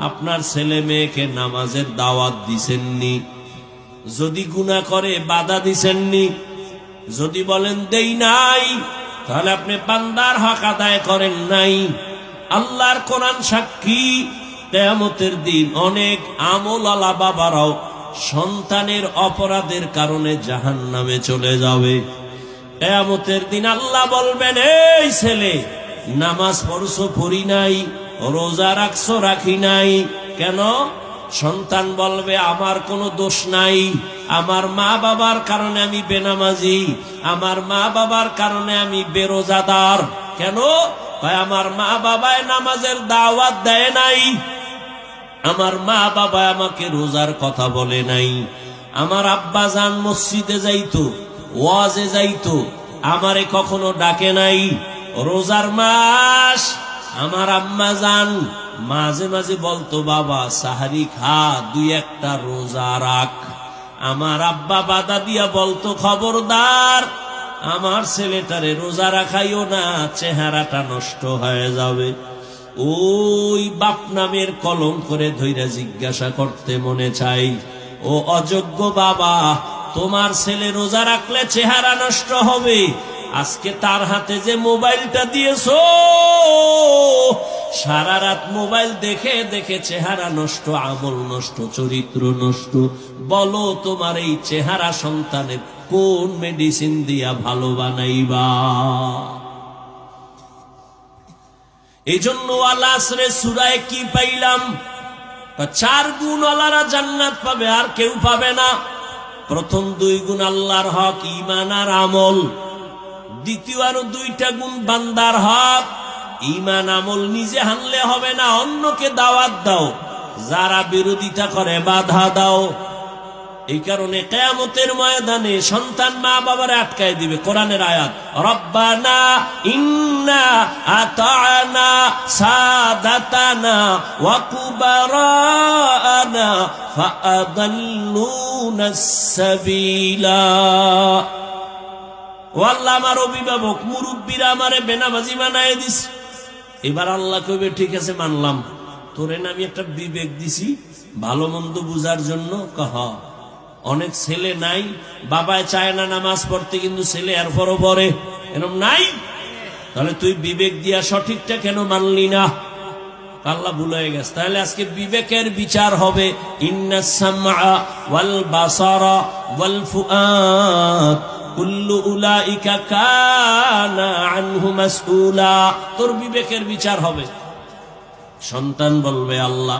আপনার ছেলে মেয়েকে নামাজের দাওয়াত দিছেননি? যদি গুনাহ করে বাধা দিছেননি? যদি বলেন দেই নাই, তাহলে আপনি বান্দার হক আদায় করেন নাই। আল্লাহর কোরআন সাক্ষী, কিয়ামতের দিন অনেক আমলওয়ালা বাবারাও সন্তানের অপরাধের কারণে জাহান্নামে চলে যাবে। কিয়ামতের দিন আল্লাহ বলবেন, এই ছেলে নামাজ পড়ছো পড়ি নাই, রোজা রাখছো রাখি নাই কেন? সন্তান বলবে আমার কোনো দোষ নাই, আমার মা বাবার কারণে আমি বেনামাজি, আমার মা বাবার কারণে আমি বেরোজাদার। কেন? আমার মা বাবায় নামাজের দাওয়াত দেয় নাই, আমার মা বাবা আমাকে রোজার কথা বলে নাই, আমার আব্বা জান মসজিদে যাইতো, ওয়াজে যাইতো, আমারে কখনো ডাকে নাই। রোজার মাস, আমার আম্মা জান মাঝে মাঝে বলতো বাবা সাহারি খা, দুই একটা রোজা রাখ। আমার আব্বা বাধা দিয়া বলতো খবরদার আমার ছেলেটারে রোজা রাখাইও না, চেহারাটা নষ্ট হয়ে যাবে। ওই বাপ নামের কলম করে ধইরা জিজ্ঞাসা করতে মনে চাই, ও অযোগ্য বাবা, তোমার ছেলে রোজা রাখলে চেহারা নষ্ট হবে, আজকে তার হাতে যে মোবাইলটা দিয়েছো, সারা রাত মোবাইল দেখে দেখে চেহারা নষ্ট, আমল নষ্ট, চরিত্র নষ্ট। বলো তোমার এই চেহারা সন্তানের কোন মেডিসিন দিয়া ভালো বানাইবা? এই জন্য আল আসরে সূরায় কি পাইলাম? 4 গুণ ওয়ালারা জান্নাত পাবে, আর কেউ পাবে না। প্রথম 2 গুণ আল্লাহর হক, ঈমান আর আমল। দ্বিতীয় আরো 2টা গুণ বান্দার হক। ঈমান আমল নিজে হানলে হবে না, অন্যকে দাওয়াত দাও, যারা বিরোধিতা করে বাধা দাও। এই কারণে কিয়ামতের ময়দানে সন্তান মা বাবারে আটকায় দিবে। কোরআনের আয়াত, রব্বানা ইন্না আতা'না সাদাতানা ওয়া কুবারানা ফাআদাল্লুনাস সাবিলা। ও আল্লাহ, আমার অভিভাবক মুরব্বীরা আমারে বেনামাজি বানায় দিস। এবার আল্লাহ কইবে ঠিক আছে মানলাম, তোরে না আমি একটা বিবেক দিছি ভালো মন্দ বুঝার জন্য। কহ অনেক ছেলে নাই, বাবায় চায় না নামাজ পড়তে, কিন্তু ছেলে এরপরও পড়ে, এরকম নাই? তাহলে তুই বিবেক দিয়া সঠিকটা কেন মানলি না? আল্লাহ ভুলে গেছে। তাহলে আজকে বিবেকের বিচার হবে। ইন্নাস সামআ ওয়াল বাসারা ওয়াল ফুআদ কুল্লু উলাইকা কানা আনহু মাসউলা। তোর বিবেকের বিচার হবে। সন্তান বলবে আল্লাহ